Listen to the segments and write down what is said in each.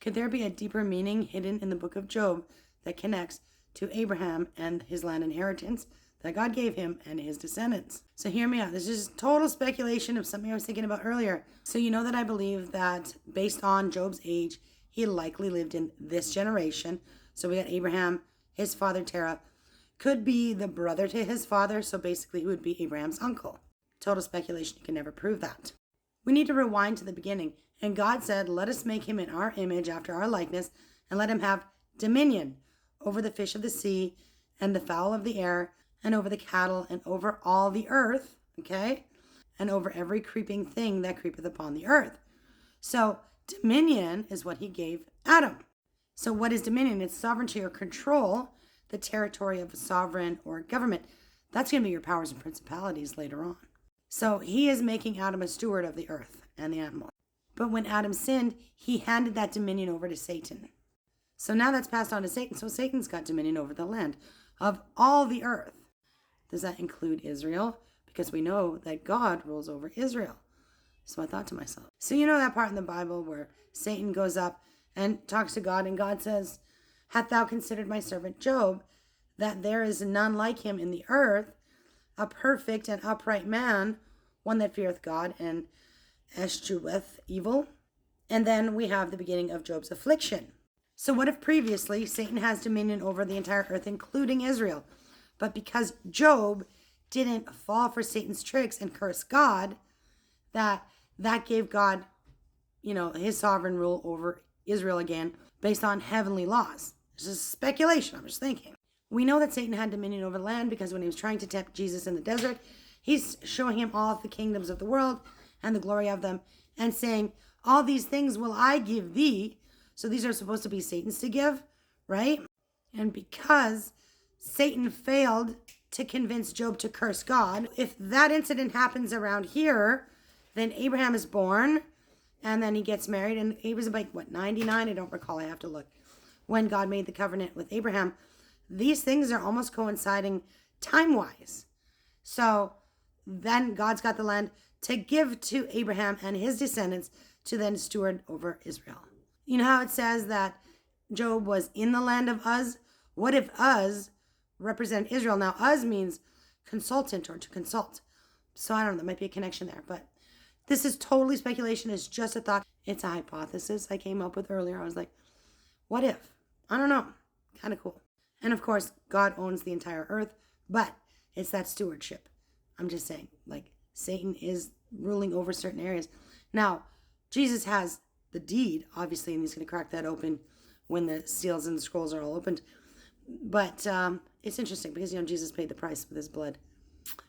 Could there be a deeper meaning hidden in the book of Job that connects to Abraham and his land inheritance that God gave him and his descendants? So hear me out. This is total speculation of something I was thinking about earlier. So you know that I believe that based on Job's age, he likely lived in this generation. So we got Abraham, his father Terah, could be the brother to his father. So basically he would be Abraham's uncle. Total speculation. You can never prove that. We need to rewind to the beginning. And God said, let us make him in our image after our likeness, and let him have dominion over the fish of the sea and the fowl of the air and over the cattle and over all the earth, okay? And over every creeping thing that creepeth upon the earth. So dominion is what he gave Adam. So what is dominion? It's sovereignty or control, the territory of a sovereign or government. That's going to be your powers and principalities later on. So he is making Adam a steward of the earth and the animal. But when Adam sinned, he handed that dominion over to Satan. So now that's passed on to Satan. So Satan's got dominion over the land of all the earth. Does that include Israel? Because we know that God rules over Israel. So I thought to myself, so you know that part in the Bible where Satan goes up and talks to God, and God says, hath thou considered my servant Job, that there is none like him in the earth, a perfect and upright man, one that feareth God and escheweth evil? And then we have the beginning of Job's affliction. So what if previously Satan has dominion over the entire earth, including Israel? But because Job didn't fall for Satan's tricks and curse God, that gave God, his sovereign rule over Israel again based on heavenly laws. This is speculation. I'm just thinking. We know that Satan had dominion over the land because when he was trying to tempt Jesus in the desert, he's showing him all of the kingdoms of the world and the glory of them and saying, all these things will I give thee. So these are supposed to be Satan's to give, right? And because Satan failed to convince Job to curse God, if that incident happens around here, then Abraham is born and then he gets married, and he was like, 99? I don't recall. I have to look. When God made the covenant with Abraham, these things are almost coinciding time-wise. So then God's got the land to give to Abraham and his descendants to then steward over Israel. You know how it says that Job was in the land of Uz? What if Uz represent Israel? Now, Uz means consultant or to consult. So I don't know, there might be a connection there, but this is totally speculation. It's just a thought. It's a hypothesis I came up with earlier. I was like, what if? I don't know. Kind of cool. And of course, God owns the entire earth, but it's that stewardship. I'm just saying, like, Satan is ruling over certain areas. Now, Jesus has the deed, obviously, and he's going to crack that open when the seals and the scrolls are all opened. But it's interesting because, Jesus paid the price with his blood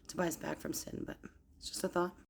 to buy us back from sin. But it's just a thought.